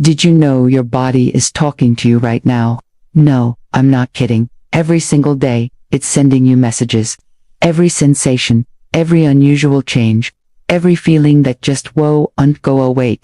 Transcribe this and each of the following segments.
Did you know your body is talking to you right now? No, I'm not kidding. Every single day, it's sending you messages. Every sensation, every unusual change, every feeling that just won't go away.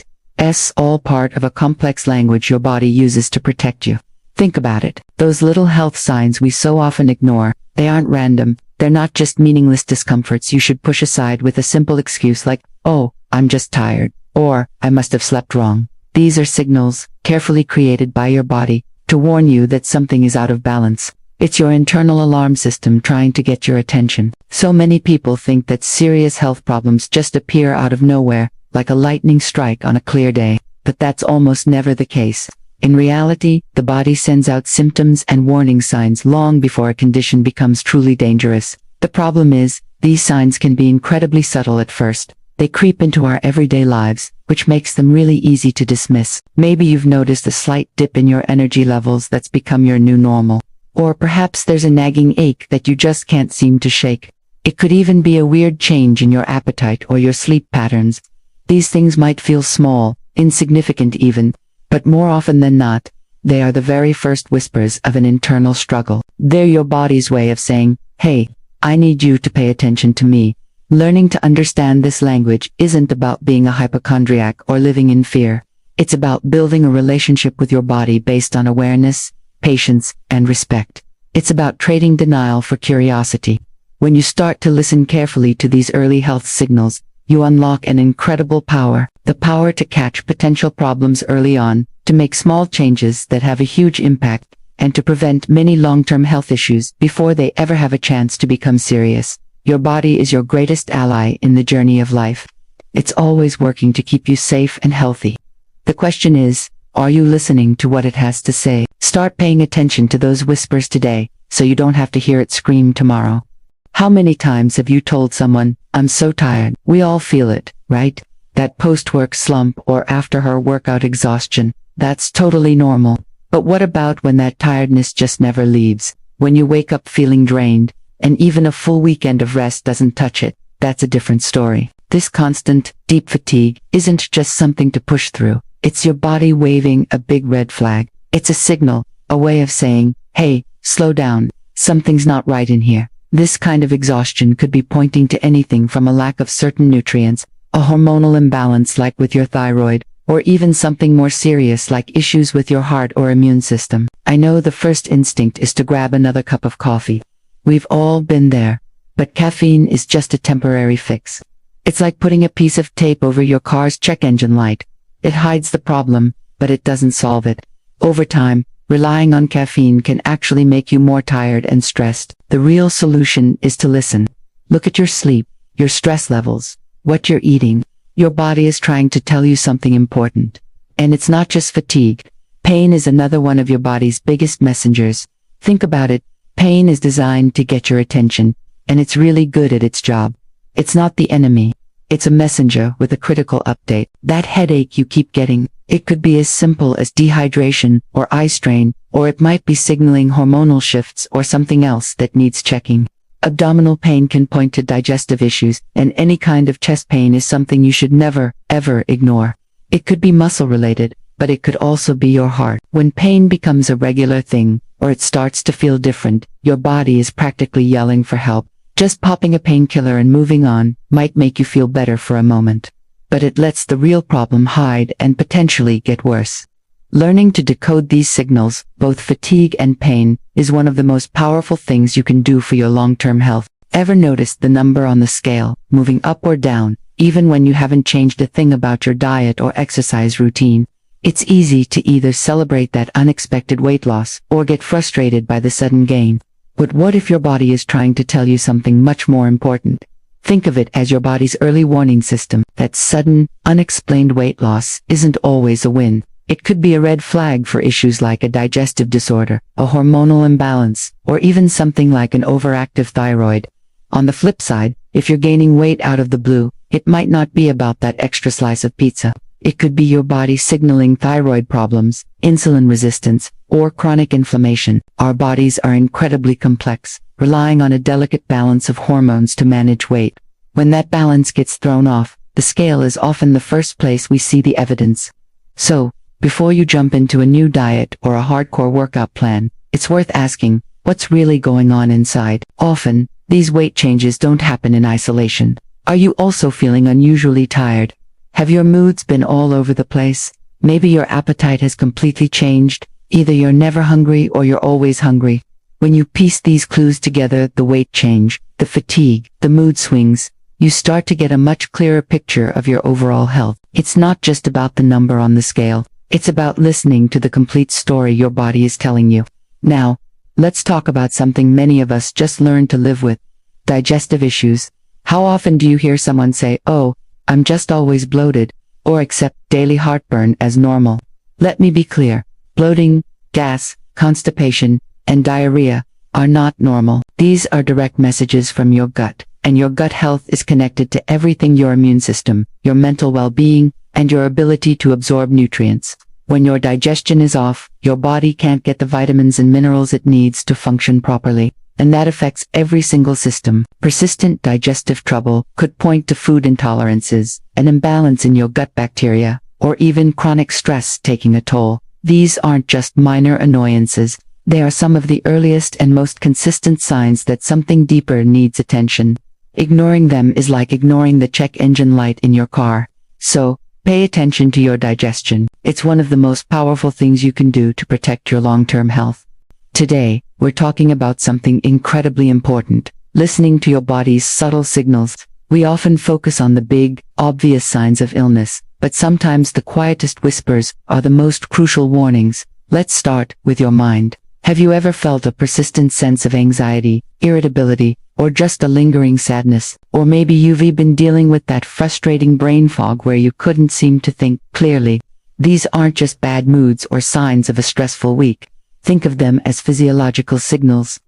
All part of a complex language your body uses to protect you. Think about it. Those little health signs we so often ignore, they aren't random. They're not just meaningless discomforts you should push aside with a simple excuse like, "Oh, I'm just tired," or "I must have slept wrong." These are signals, carefully created by your body, to warn you that something is out of balance. It's your internal alarm system trying to get your attention. So many people think that serious health problems just appear out of nowhere, like a lightning strike on a clear day. But that's almost never the case. In reality, the body sends out symptoms and warning signs long before a condition becomes truly dangerous. The problem is, these signs can be incredibly subtle at first. They creep into our everyday lives, which makes them really easy to dismiss. Maybe you've noticed a slight dip in your energy levels that's become your new normal. Or perhaps there's a nagging ache that you just can't seem to shake. It could even be a weird change in your appetite or your sleep patterns. These things might feel small, insignificant even, but more often than not, they are the very first whispers of an internal struggle. They're your body's way of saying, "Hey, I need you to pay attention to me." Learning to understand this language isn't about being a hypochondriac or living in fear. It's about building a relationship with your body based on awareness, patience, and respect. It's about trading denial for curiosity. When you start to listen carefully to these early health signals, you unlock an incredible power, the power to catch potential problems early on, to make small changes that have a huge impact, and to prevent many long-term health issues before they ever have a chance to become serious. Your body is your greatest ally in the journey of life. It's always working to keep you safe and healthy. The question is, are you listening to what it has to say? Start paying attention to those whispers today, so you don't have to hear it scream tomorrow. How many times have you told someone, "I'm so tired"? We all feel it, right? That post-work slump or after her workout exhaustion. That's totally normal. But what about when that tiredness just never leaves? When you wake up feeling drained, and even a full weekend of rest doesn't touch it? That's a different story. This constant, deep fatigue isn't just something to push through. It's your body waving a big red flag. It's a signal, a way of saying, "Hey, slow down. Something's not right in here." This kind of exhaustion could be pointing to anything from a lack of certain nutrients, a hormonal imbalance like with your thyroid, or even something more serious like issues with your heart or immune system. I know the first instinct is to grab another cup of coffee. We've all been there. But caffeine is just a temporary fix. It's like putting a piece of tape over your car's check engine light. It hides the problem, but it doesn't solve it. Over time, relying on caffeine can actually make you more tired and stressed. The real solution is to listen. Look at your sleep, your stress levels, what you're eating. Your body is trying to tell you something important. And it's not just fatigue. Pain is another one of your body's biggest messengers. Think about it. Pain is designed to get your attention, and it's really good at its job. It's not the enemy. It's a messenger with a critical update. That headache you keep getting, it could be as simple as dehydration or eye strain, or it might be signaling hormonal shifts or something else that needs checking. Abdominal pain can point to digestive issues, and any kind of chest pain is something you should never, ever ignore. It could be muscle-related, but it could also be your heart. When pain becomes a regular thing, or it starts to feel different, your body is practically yelling for help. Just popping a painkiller and moving on might make you feel better for a moment. But it lets the real problem hide and potentially get worse. Learning to decode these signals, both fatigue and pain, is one of the most powerful things you can do for your long-term health. Ever noticed the number on the scale, moving up or down, even when you haven't changed a thing about your diet or exercise routine? It's easy to either celebrate that unexpected weight loss or get frustrated by the sudden gain. But what if your body is trying to tell you something much more important? Think of it as your body's early warning system. That sudden, unexplained weight loss isn't always a win. It could be a red flag for issues like a digestive disorder, a hormonal imbalance, or even something like an overactive thyroid. On the flip side, if you're gaining weight out of the blue, it might not be about that extra slice of pizza. It could be your body signaling thyroid problems, insulin resistance, or chronic inflammation. Our bodies are incredibly complex, relying on a delicate balance of hormones to manage weight. When that balance gets thrown off, the scale is often the first place we see the evidence. So, Before you jump into a new diet or a hardcore workout plan, it's worth asking, what's really going on inside? Often, these weight changes don't happen in isolation. Are you also feeling unusually tired? Have your moods been all over the place? Maybe your appetite has completely changed. Either you're never hungry or you're always hungry. When you piece these clues together, the weight change, the fatigue, the mood swings, you start to get a much clearer picture of your overall health. It's not just about the number on the scale. It's about listening to the complete story your body is telling you. Now, let's talk about something many of us just learned to live with: digestive issues. How often do you hear someone say, "Oh, I'm just always bloated," or accept daily heartburn as normal? Let me be clear. Bloating, gas, constipation, and diarrhea are not normal. These are direct messages from your gut, and your gut health is connected to everything: your immune system, your mental well-being, and your ability to absorb nutrients. When your digestion is off, your body can't get the vitamins and minerals it needs to function properly, and that affects every single system. Persistent digestive trouble could point to food intolerances, an imbalance in your gut bacteria, or even chronic stress taking a toll. These aren't just minor annoyances. They are some of the earliest and most consistent signs that something deeper needs attention. Ignoring them is like ignoring the check engine light in your car. So, pay attention to your digestion. It's one of the most powerful things you can do to protect your long-term health. Today, we're talking about something incredibly important: listening to your body's subtle signals. We often focus on the big, obvious signs of illness, but sometimes the quietest whispers are the most crucial warnings. Let's start with your mind. Have you ever felt a persistent sense of anxiety, irritability, or just a lingering sadness? Or maybe you've been dealing with that frustrating brain fog where you couldn't seem to think clearly. These aren't just bad moods or signs of a stressful week. Think of them as physiological signals.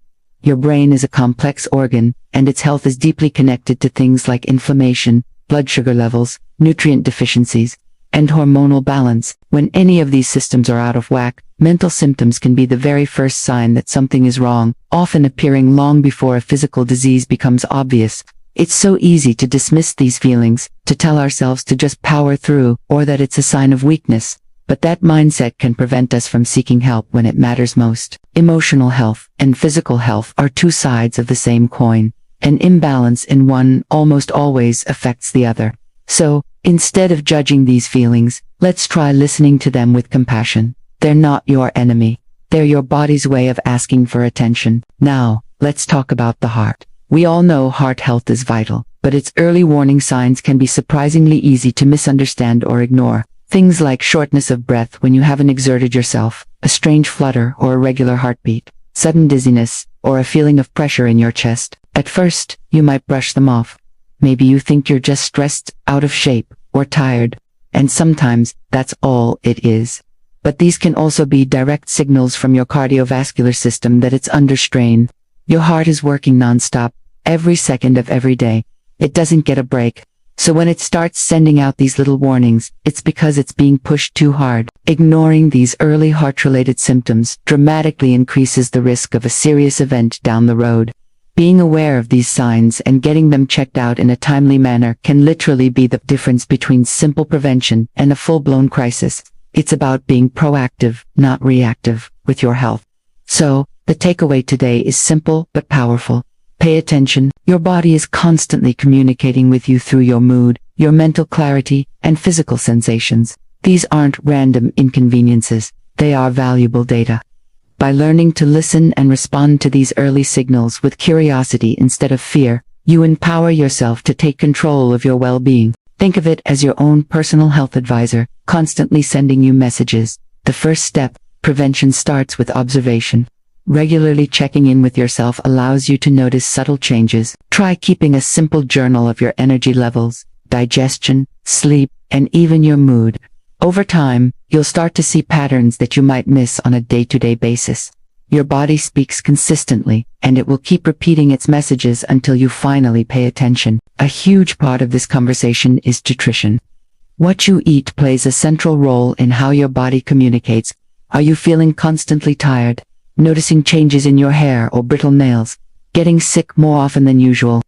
Your brain is a complex organ, and its health is deeply connected to things like inflammation, blood sugar levels, nutrient deficiencies, and hormonal balance. When any of these systems are out of whack, mental symptoms can be the very first sign that something is wrong, often appearing long before a physical disease becomes obvious. It's so easy to dismiss these feelings, to tell ourselves to just power through, or that it's a sign of weakness. But that mindset can prevent us from seeking help when it matters most. Emotional health and physical health are two sides of the same coin. An imbalance in one almost always affects the other. So, instead of judging these feelings, let's try listening to them with compassion. They're not your enemy. They're your body's way of asking for attention. Now, let's talk about the heart. We all know heart health is vital, but its early warning signs can be surprisingly easy to misunderstand or ignore. Things like shortness of breath when you haven't exerted yourself, a strange flutter or irregular heartbeat, sudden dizziness, or a feeling of pressure in your chest. At first, you might brush them off. Maybe you think you're just stressed, out of shape, or tired, and sometimes that's all it is. But these can also be direct signals from your cardiovascular system that it's under strain. Your heart is working nonstop, every second of every day. It doesn't get a break. So when it starts sending out these little warnings, it's because it's being pushed too hard. Ignoring these early heart-related symptoms dramatically increases the risk of a serious event down the road. Being aware of these signs and getting them checked out in a timely manner can literally be the difference between simple prevention and a full-blown crisis. It's about being proactive, not reactive, with your health. So, the takeaway today is simple but powerful. Pay attention. Your body is constantly communicating with you through your mood, your mental clarity, and physical sensations. These aren't random inconveniences. They are valuable data. By learning to listen and respond to these early signals with curiosity instead of fear, you empower yourself to take control of your well-being. Think of it as your own personal health advisor, constantly sending you messages. The first step, prevention, starts with observation. Regularly checking in with yourself allows you to notice subtle changes. Try keeping a simple journal of your energy levels, digestion, sleep, and even your mood. Over time, you'll start to see patterns that you might miss on a day-to-day basis. Your body speaks consistently, and it will keep repeating its messages until you finally pay attention. A huge part of this conversation is nutrition. What you eat plays a central role in how your body communicates. Are you feeling constantly tired? Noticing changes in your hair or brittle nails? Getting sick more often than usual?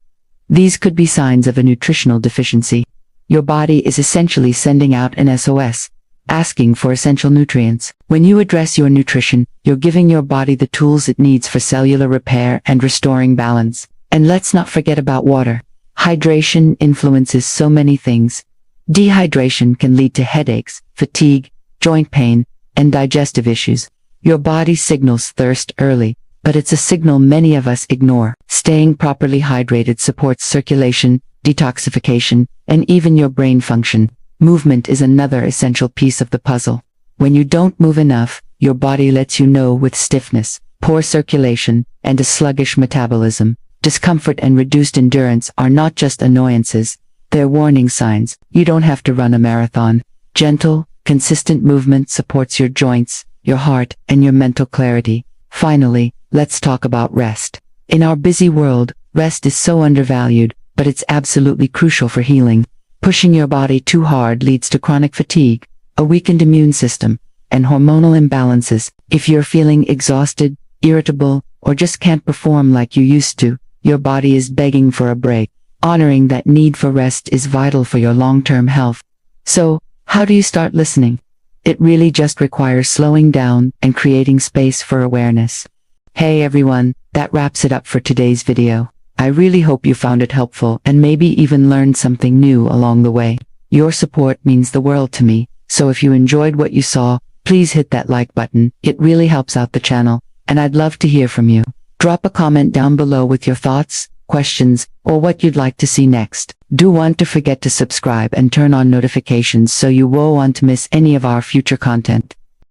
These could be signs of a nutritional deficiency. Your body is essentially sending out an SOS. asking for essential nutrients. When you address your nutrition, you're giving your body the tools it needs for cellular repair and restoring balance. And let's not forget about water. Hydration influences so many things. Dehydration can lead to headaches, fatigue, joint pain, and digestive issues. Your body signals thirst early, but it's a signal many of us ignore. Staying properly hydrated supports circulation, detoxification, and even your brain function. Movement is another essential piece of the puzzle. When you don't move enough, your body lets you know with stiffness, poor circulation, and a sluggish metabolism. Discomfort and reduced endurance are not just annoyances, they're warning signs. You don't have to run a marathon. Gentle, consistent movement supports your joints, your heart, and your mental clarity. Finally, let's talk about rest. In our busy world, rest is so undervalued, but it's absolutely crucial for healing. Pushing your body too hard leads to chronic fatigue, a weakened immune system, and hormonal imbalances. If you're feeling exhausted, irritable, or just can't perform like you used to, your body is begging for a break. Honoring that need for rest is vital for your long-term health. So, how do you start listening? It really just requires slowing down and creating space for awareness. Hey everyone, that wraps it up for today's video. I really hope you found it helpful and maybe even learned something new along the way. Your support means the world to me, so if you enjoyed what you saw, please hit that like button. It really helps out the channel, and I'd love to hear from you. Drop a comment down below with your thoughts, questions, or what you'd like to see next. Don't forget to subscribe and turn on notifications so you won't want to miss any of our future content.